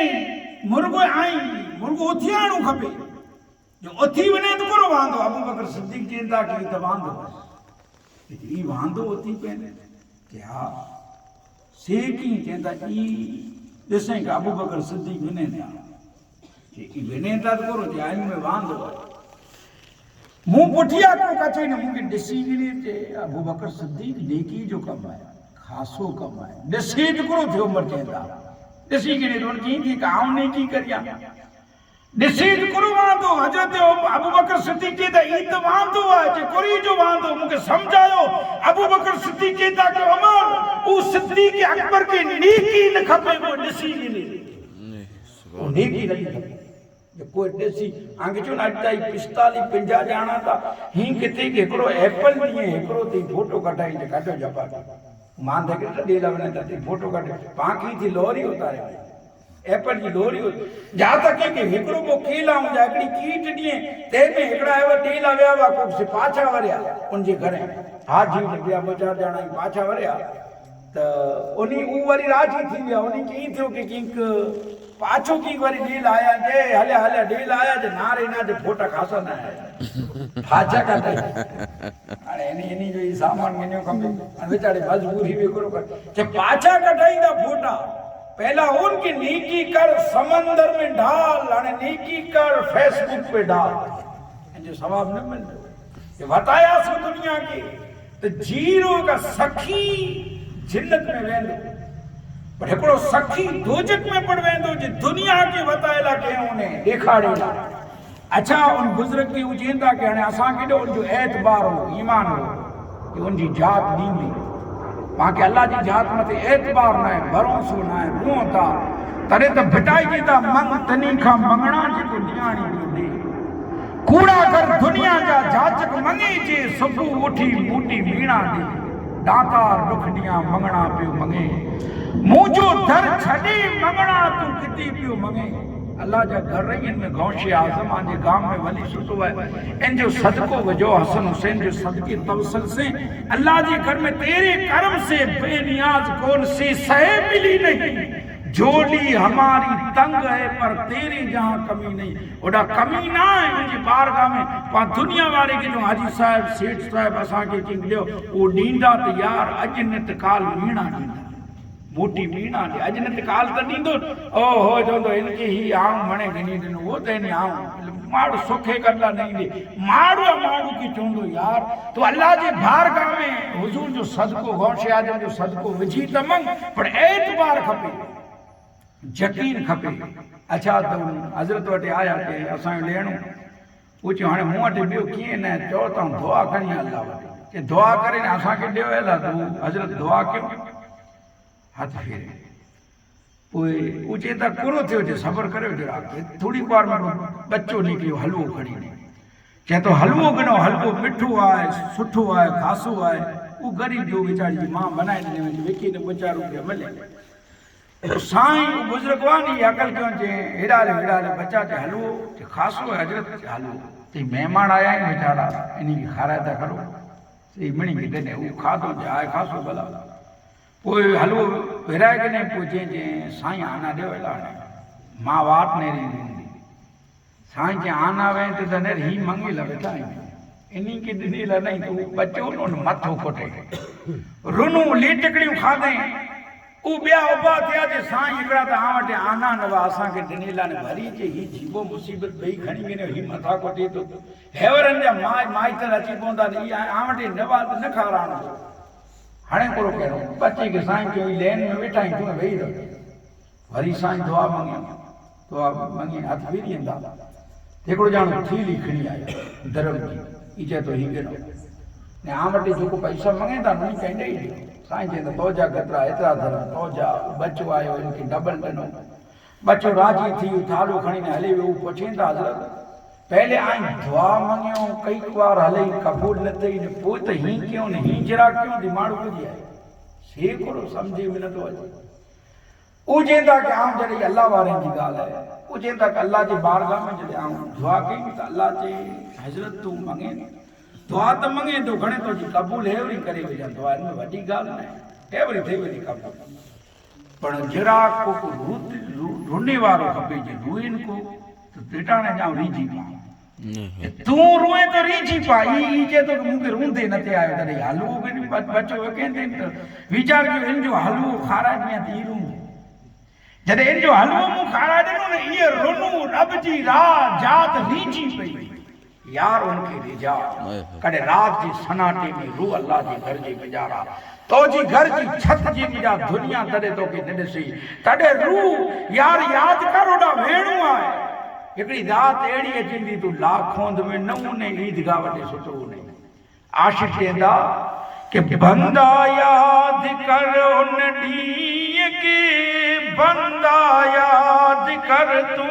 मुर्गो आई मुर्गो उथी आणो खपे जो उथी वने तो करो वांदो अबू बकर सिद्दीक चेंदा कि त वांदो ई वांदो उथी पेने कि हा से की चेंदा ई ॾिसई कि अबू बकर सिद्दीक वने था कि ई वने था तो करो जे में वांदो मुंह पुठिया को कचे ने मुंगे ॾिसी गिरी ते अबू बकर सिद्दीक नेकी जो कम है खासो कम है ॾिसी तो करो थियो मर चेंदा ॾिसी गिरी तो की थी काऊ नेकी करिया ॾिसी तो करो वांदो हजरत अबू बकर सिद्दीक के दा ई तो वांदो है जे कोरी जो वांदो मुके समझायो अबू बकर सिद्दीक के दा के अमर ओ सिद्दीक अकबर के नेकी न खपे वो ॾिसी गिरी वो नेकी नहीं खपे कोई ॾिसी आगे जो अटाई 45 50 ॼाणा था ही किथे के हिकिड़ो एप्पल ॾींहुं हिकिड़ो थी फोटो कढाई त कढो जपा मां देखे त ॾेला वञे त फोटो कढे पाकी थी लोरी उतारे एप्पल जी लोरी जा तक के हिकिड़ो को केला हुंजा हिकिड़ी कीट ॾींहुं ते में हिकिड़ा आयो ॾेला विया हुआ को पाछा वरिया उनजे घरे हाजी ॿिया 2-4 ॼणा पाछा वरिया त उनी ऊ वरी राजी थी विया उनी की थियो कि किंक पाछो की वरी ॾील आया जे हले हले ॾील आया जे नारे ना जे फोटा खासा ना है पाछा का अरे इनी जो सामान गिन्यो कम बेचारे मजबूरी भी करो जे पाछा कटाईंदा फोटा पहला उनकी नीकी कर समंदर में डाल अने नीकी कर फेसबुक पे डाल जो सवाब न मिलतो ये बताया सो दुनिया की तो जीरो का सखी जिन्नत में वेंदो पर हिकिड़ो सखी दोजक में पड़ वेंदो जे दुनिया के बतायला के उन्हें देखाड़ेला अच्छा उन बुजुर्ग की उचेंदा के हाणे असां केॾो उनजो एतबार हो ईमान हो कि उनजी जात ॾींदी मां के अल्लाह जी जात मथे एतबार न आहे भरोसो न आहे मुंह था तॾहिं त भिटाइजी था मंग तनी खां मंगणा जेको ॾियाणी ॾे कूड़ा कर दुनिया जा जाचक मंगे जे सुबुह उठी मूटी मीणा ॾे दातार दुखड़ियां मंगणा पियो मंगे मुझो दर छड़े मंगणा तू किती पियो मंगे अल्लाह जा घर रही में गौशे आजम आजे गांव में वली सुतो है इन जो सदको वजो हसन हुसैन जो सदके तवसल से अल्लाह जे घर में तेरे करम से बेनियाज कौन सी सहे मिली नहीं जोड़ी हमारी तंग है पर तेरे जहां कमी नहीं ओडा कमी ना है मुझे बारगाह में पा दुनिया वाले के जो हाजी साहब सेठ साहब असा के की लियो वो नींदा तो यार अजनत काल मीणा नींदा मोटी मीणा दे अजनत काल तो नींदो ओ हो जोंदो इनके ही आऊं मणे गनी दिन वो तो नहीं आऊं माड़ सुखे करला नहीं दे माड़ो माड़ो की चोंदो यार तो अल्लाह जे बारगाह में हुजूर जो सदको गौशे आजम जो सदको विझी तमंग पर एतबार खपे यकीन खपे अच्छा तो हजरत वटे आया के असा लेणो पूछो हाणे मूं वटि ॿियो कीअं न चओ त दुआ खणी अल्लाह वटि के दुआ करे न असांखे ॾियो अला तूं हजरत दुआ कयो हथ फेरे पोइ उहो चए त पूरो थियो जे सबर करियो जरा थोड़ी बार में बच्चो निकिरियो हलवो खणी चए तो हलवो गिनो हलवो मिठो आहे सुठो आहे खासो आहे उहो ग़रीब जो वीचारी जी मां बनाए ॾिने वञी विकी ने 2-4 रुपया मिले साईं बुजुर्ग वानी अकल क्यों जे हेड़ाले बच्चा ते हलवो ते खासो है हजरत ते हलवो ते मेहमान आया आहिनि बेचारा इन्हीं खे खाराए था करो ते मणी खे ॾिने उहो खाधो जाए खासो भला पोइ हलवो विराए के नहीं पूछे जे साईं आना ॾियो अला मां वाट नेरी ॾींदी साईं जे आना वे त नेर ही मंगी ला वेठा इन्हीं के ॾिनी ला नहीं तो बच्चो उन मथो कोटे रुनू लीटकड़ियूं खाधे उ ॿिया उभा थिया जे साईं हिकिड़ा त आ वटि आना न हुआ असांखे ॾिनीला ने भरी जे ही जीवो मुसीबत ॿई खणी वञो ही मथा कोटे थो हेवरनि जा माइटर अची पवंदा त इहा आ वटि नवा न खाराइणो हाणे कोड़ो कहिड़ो बचे खे साईं चयो लेन में वेठा आहियूं तूं वेही रहो वरी साईं दुआ मंगी हथ फेरी ईंदा हिकिड़ो ॼणो थीली खणी आयो धर्म जी ई चए थो ही गिनो ने आ वटि जेको पैसा मंगे था उन खे ॾेई ॾियो साईं चवंदा तोजा केतिरा एतिरा धर्म तोजा बचो आयो इनखे डबल ॾिनो बचो राजी थी थालो खणी ने हली वियो पुछींदा हज़रत पहले आई दुआ मंगियो कई बार हले कबूल न थई ने पोइ त ही क्यों ने ही जरा क्यों दिमाग बुझी आए से कोड़ो समझे में न तो अचे उ चवंदा कि आऊं जॾहिं अल्लाह वारनि जी ॻाल्हि आहे उ चवंदा कि अल्लाह जे बारगाह में जॾहिं आऊं दुआ कई त अल्लाह जे हज़रत तूं मंगे दुआ त मंगे तो घणे तो जी कबूल हेवरी करे वञा दुआ में वॾी ॻाल्हि न आहे हेवरी थी वञी कबूल पर जरा को रुने वारो खपे जे रुइन को तो टिटाणे जाओ रीजी पा तू रोए तो रीजी पा ई जे तो मुके रोंदे न ते आयो तरे हलवो के बच्चो केंदे तो विचार जो इन जो हलवो खाराज में थी रू जदे इन जो हलवो मु खाराज नो ने ये रोनू रब जी रात जात रीजी पई यार उनके रिजा कड़े रात जी सनाटे में रू अल्लाह जी घर जी गुजारा तो जी घर जी छत जी मिजा दुनिया तड़े तो के नडसी तड़े रू यार याद करोड़ा वेणु आए एकड़ी रात एड़ी जिंदी तू लाखोंद में नमूने ईदगाह वटे सुतो ने आशिक देंदा कि बंदा याद कर उन डी के बंदा याद कर तू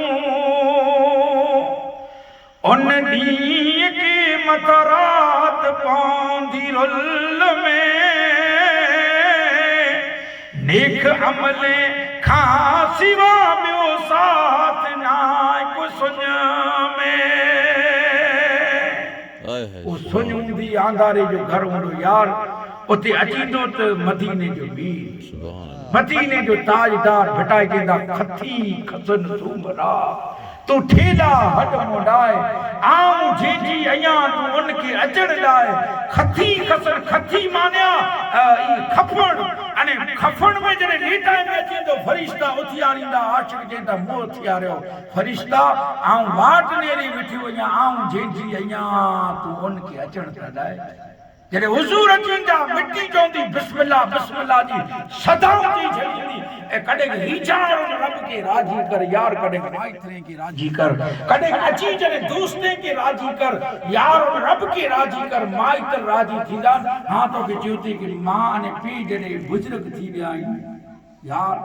उन डी के मतरात पौंदी रुल में नेक अमले खां सिवा बियो साथ ना को सुन में ओ सुनदी आंधारे जो घर हुंदो यार उते अचींदो त मदीने जो मीर मदीने जो ताजदार भटाए केंदा खती खसन सूमरा तू ठेला हट मोडाए आऊं जेजी अया तू उनके अचण लाए खती खसन खती मानिया ई खफण अने खफण में जने नीटा में अची तो फरिश्ता उथियारींदा आशिक जेंदा मुंह उथियारियो फरिश्ता आऊं वाट नेरी विठी वया आऊं जेजी अया तू उनके अचण लाए जने हुजूर अचींदा मिट्टी चोंदी बिस्मिल्लाह बिस्मिल्लाह जी सदाऊं जी झलींदी ए कड़े रीचार रब के राजी कर यार कड़े माइतरे के राजी कर कड़े अची जने दोस्ते के राजी कर यार रब के राजी कर माइतर राजी थींदा हां तो के ज्योति की मां ने पी जने बुजुर्ग थी विया यार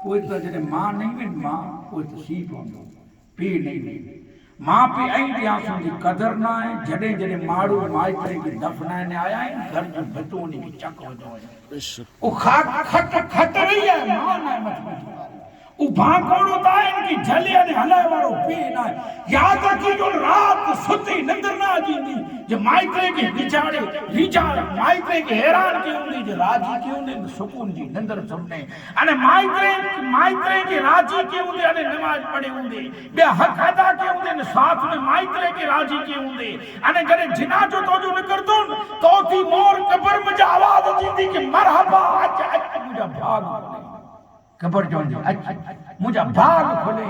कोई तो जने मां नहीं वे मां कोई तो सी पवंदो पी नहीं मां पे आई दियासुन जी कदर ना है जडे जडे माड़ू माइतरे के दफनाए ने आया है घर जो बतोनी की चक वजो ओ खट खट खट रही है मां ना मत उ भाकोड़ो ता इनकी झलिया ने हलाए वारो पी ना याद रखी जो रात सुती निंदर ना जींदी जे माइतरे के बिचारे रिचार माइतरे के हैरान की हुंदी जे राजी की हुंदी सुकून जी निंदर सुनने अने माइतरे के राजी की हुंदी अने नमाज पढ़े हुंदी बे हक अदा के हुंदे साथ में माइतरे के राजी की हुंदी अने जने जिना जो तोजो न करदो तो थी मोर कबर में आवाज जींदी कि मरहबा अच मुजा भाग कबर जो मुझा भाग खुले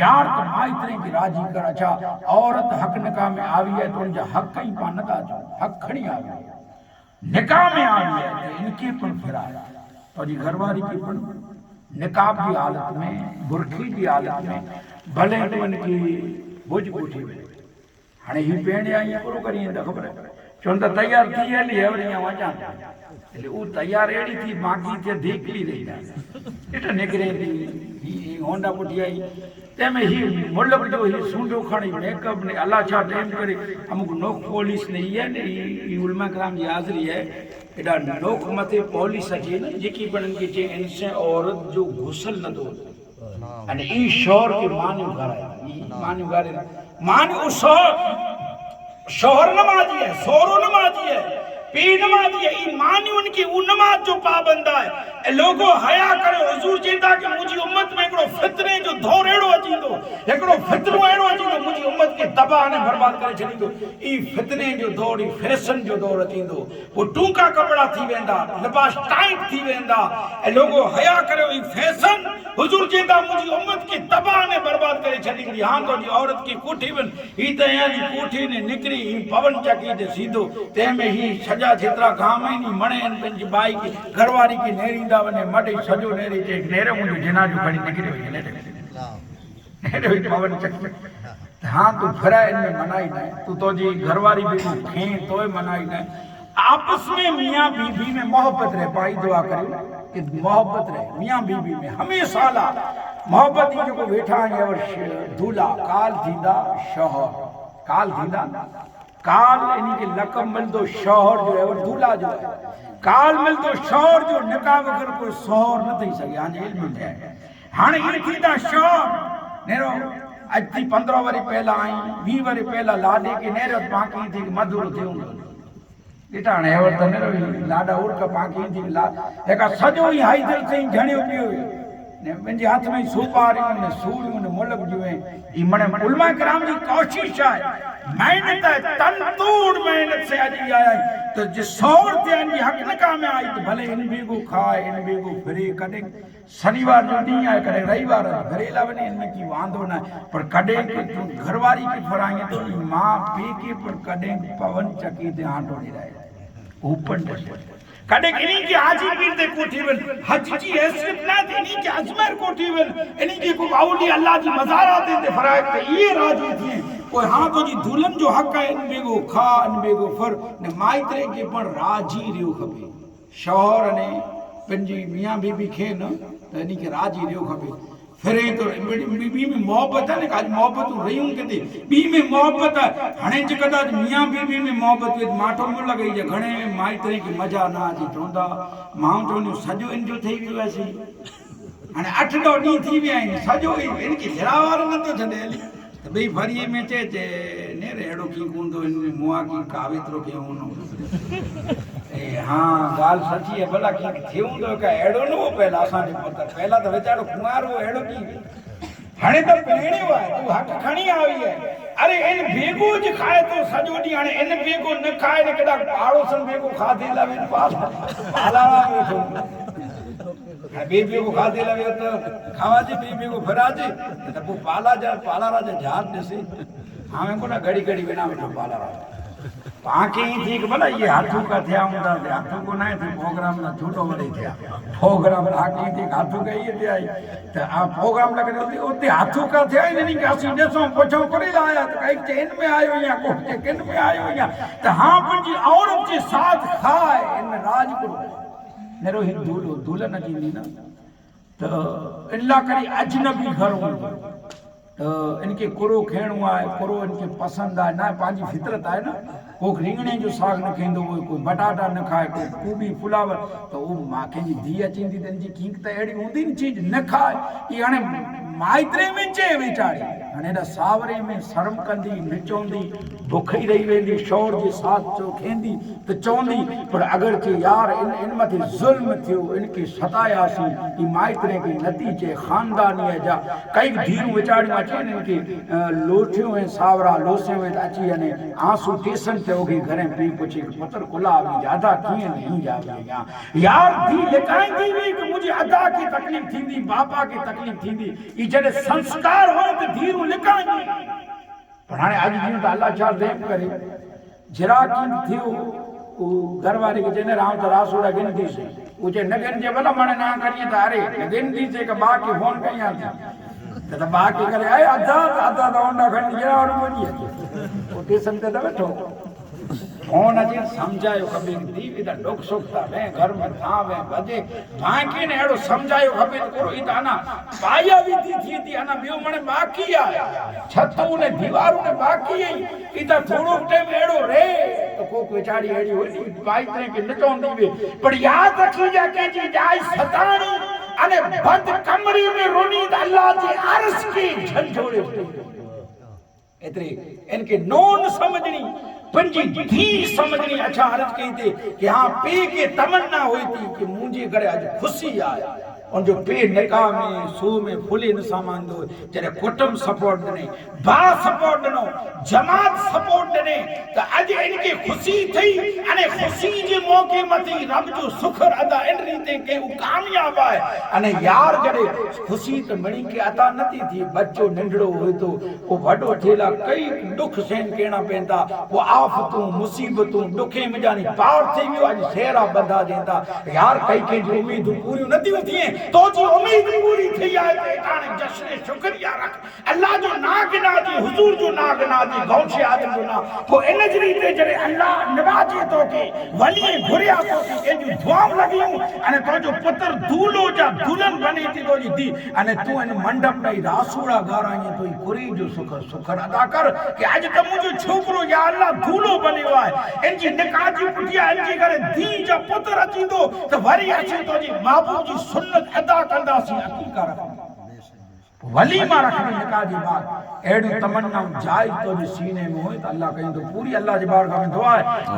यार तो माइतरे की राजी कर अच्छा औरत हक निकाह में आवी है तो उनजा हक कहीं पा न जो हक खड़ी आवी है निकाह में आवी है तो इनकी पण फिराया तो जी घरवारी की पण निकाह की हालत में बुरखी की हालत में भले तो इनकी बुझ उठी वे हाणे ही पेण आई है पूरो करी इंदा खबर है चोंदा तैयार थी है ली एवरिया वजा એટલે ઓ તૈયાર એડી થી બાકી તે દેખલી રહી જાય એટલે નીકળે દી હોન્ડા પુઠી आई તેમે ही मुल्क जो ही सूंडो खणी मेकअप ने अल्लाह छा टेम करे अमुक नोक पॉलिश नहीं है ने ई उलमा कराम जी हाजिरी है एडा नोक मथे पॉलिश अचे न जेकी पण के चे इनसे औरत जो घुसल न दो अने ई शोर के मान्यो घराए ई मान्यो घरे मान्यो शोहर नमाजी है सोरो नमाजी है पी नमाजी है ई मानी उनकी उ नमाज जो पाबंद है लोगो हया करे हुजूर चेंदा कि मुजी उम्मत में एकड़ो फितने जो दौर एड़ो अचींदो एकड़ो फितनो एड़ो अचींदो मुजी उम्मत के तबाह ने बर्बाद करे छडींदो ई फितने जो दौर ई फैशन जो दौर अचींदो वो टूका कपड़ा थी वेंदा लिबास टाइट थी वेंदा ए लोगो हया करे ई फैशन हुजूर चेंदा मुजी उम्मत के तबाह ने बर्बाद करे छडींदी हां तो जी औरत की कोठी बन ई त यानी कोठी ने निकरी ई पवन चकी दे सीधो ते में ही सजा जेतरा काम है नी मणे इन पंज बाई की घरवारी की नेरींदा वने मडे सजो नेरी जे नेरे मुंजो जिना जो खड़ी निकरी हुई नेरे नेरे पवन चकी हां तू फरा इनमें मनाई ना तू तो जी घरवारी भी खे तोय मनाई ना आपस में मियां बीबी में मोहब्बत रहे पाई दुआ करे कि मोहब्बत रहे मियां बीबी में हमेशा ला मोहब्बत ही जो बैठा है और दूल्हा काल थींदा शौहर काल थींदा काल इन्हीं के लकब मिलदो शौहर जो है और दूल्हा जो है काल मिलदो शौहर जो निकाह वगर कोई शौहर न थी सके हां इल्म में है हाने ई थींदा शौहर नेरो अति 15 वरी पहला आई 20 वरी पहला लाडे के नेरो बाकी थी मधुर थी ॾिठाणे और त नेरो लाडा उड़ का बाकी थी ला एका सजो ही हाई दिल से झणियो पियो ने मुंहिंजे हथ में सुपारियूं ने सूड़ियूं ने मुल्क जूं ई मने उलमा किराम जी कोशिश आहे मेहनत है तन तोड़ मेहनत से अॼु आया तो जे 100 रुपया जी हक नका में आई तो भले इन बेगो खाए इन बेगो फिरे कॾहिं शनिवार जो ॾींहुं आहे कॾहिं रविवार घरे ला वञे इनमें की वांदो न पर कॾहिं के तूं घरवारी खे फराईं तो मां पीउ खे पर कॾहिं पवन चकी ते आटो ॾिराए ऊपर कॾहिं इन्हीं के हाजी पीर ते कोठी वन हज जी हैसियत न थी इन्हीं के अजमेर कोठी वन इन्हीं के को औली अल्लाह जी मज़ारात ते फराए ते ये राजी थी कोई हां तो जी दुल्हन जो हक है इन बेगो खा इन बेगो फर ने माइतरे के पण राजी रियो खपे शौहर ने पंजी मियां बीबी खे न त इन्हीं के राजी रियो खपे फिर तो बी में मोहब्बत है ना आज मोहब्बत रहियूं किथे बी में मोहब्बत है हणे जे कदाच मियां बीबी में मोहब्बत वे माटो न लॻई जे घणे माइतरे के मजा ना अची चवंदा मां चवंदी सॼो इन जो ठही वियो आहे हाणे 8-9 ॾींहं थी विया आहिनि सॼो इनके जरावार नथो छॾे हली त भई फरीअ में चए नेरे अहिड़ो कीअं कोन्ह इन मुआ की कावेतरो कीअं हूंदो हाँ गाल सची है भला की थियूं तो का एड़ो न हो पहला असांजे पुत्र पहला तो वेचारो कुमार हो एड़ो की हाणे तो पहिरियो आहे तू हक खणी आई है अरे इन बेगो ज खाए तो सजो डी हाणे इन बेगो न खाए ने केडा पाड़ोसन बेगो खाधे लावे पाला वेठो बेबी को खाधे लावे तो खावा जी बेबी को फराजे तो पाला राजा झार देसी हमें को ना घड़ी घड़ी बिना बैठो पाला राजा पाके थी कि भला ये हाथू का थिया हूंदा ते हाथू को ना थे प्रोग्राम ना झूठो वरी थिया प्रोग्राम आके थी हाथू का ये थे आई तो आ प्रोग्राम लगे होती ओते हाथू का थिया नहीं कि असि देसो पोछो करे लाया तो कई चेन में आयो या को किन में आयो या तो हां पंजी औरत के साथ खाए इनमें राज करो नेरो हिंदू दुल्हन जी ना तो इल्ला करी अजनबी घर हूंदो तो इनके कुरो खेणो आहे कुरो इनके पसंद आहे ना पांजी फितरत आहे ना को रिंगणे जो साग न खेंदो कोई बटाटा न खाए कोई गोभी फुलावर तो वो मां के जी धी अचींदी त इनजी कीक त एड़ी हूंदी न चीज न खाए ई हाणे माइतरे में चे वीचारी हाणे दा सावरे में शर्म कंदी न चवंदी भुखई रही वेंदी शौर जे साथ चो खेंदी त चवंदी पर अगर के यार इन मथे जुल्म थियो इनके सतायासी ई माइतरे के नतीजे खानदानी जा कई धीरू वीचारी अचे इनके लोठियो ऐं सावरा लोसे में अची ने आंसू टेसन ते ओगी घरे पी पुछी पुत्र गुलाबी ज्यादा किए नहीं जावे यार धी लिकाईंदी वी कि मुझे अदा की तकलीफ थींदी बापा की तकलीफ थींदी ई जड़े संस्कार हो तो धीरू लिकाईंदी पर हाणे आज जीअं त अल्लाह छा देख करे जरा की थियो घर वाले के जने राम तो रासोड़ा गिनती से उचे नगन जे भला मने ना करिए त अरे गिनती से के बा के फोन कइया तो बा के करे आए आधा तो ओंडा खंड जरा और बोलिए ओ टेशन ते बैठो फोन अचे समझायो खपे दी इदा डोक सोखता मैं घर में था वे बजे बाकी ने एड़ो समझायो खपे करो ई ताना पाया भी थी आना बियो मने बाकी आ छतू ने दीवारों ने बाकी है इदा थोड़ो टाइम एड़ो रे तो को बेचारी एड़ी होई बाई तरह के न चोंदी वे पर याद रखी जा के जी जाय सताणी अने बंद कमरे में रोनी अल्लाह जे अर्श के झंझोड़े इतरे इनके नोन समझनी पंजी धी समझनी अच्छा अर्ज कही थी कि हाँ पे के तमन्ना हुई थी कि मुझे घरे आज खुशी आए और जो पे निकाह में सो में फुले न सामान दो जरे कुटुंब सपोर्ट दने बा सपोर्ट दनो जमात सपोर्ट दने तो आज इनके खुशी थी अने खुशी जे मौके मथी रब जो शुक्र अदा इन रीते के वो कामयाब है अने यार जरे खुशी तो मणी के अदा नथी थी बच्चो नंढड़ो हो तो वो वडो थेला कई दुख सहन करना पेंदा वो आफतूं मुसीबतूं दुखे में जानी पार थी वियो आज शेरा बंधा देंदा यार कई के जो उम्मीद पूरी नथी थी तो जी उम्मीद पूरी थी आए ते ताने जश्न शुक्रिया रख अल्लाह जो नागना जी हुजूर जो नागना जी गौसे आदम जो ना तो इन रीते जरे अल्लाह नवाजे तो के वली घुरिया तो के जो दुआम लगियो अने तो जो पुत्र दूलो जा दुल्हन बनी थी तो जी दी अने तू इन मंडप नहीं रासूड़ा गाराई तो घुरी जो शुक्र अदा कर कि आज तो मुझे छोकरो या अल्लाह दूलो बनियो है इन जी निकाह जी पुटिया इन जी करे दी जा पुत्र अची दो तो वरी अचे तो जी महबूब जी सुन्नत अदा कंदा सी अकीका रख वली मा रखनी निकाह जी बात एड़ी तमन्ना जायज तो जी सीने में होए तो अल्लाह कहीं तो पूरी अल्लाह जी बारगाह में दुआ है।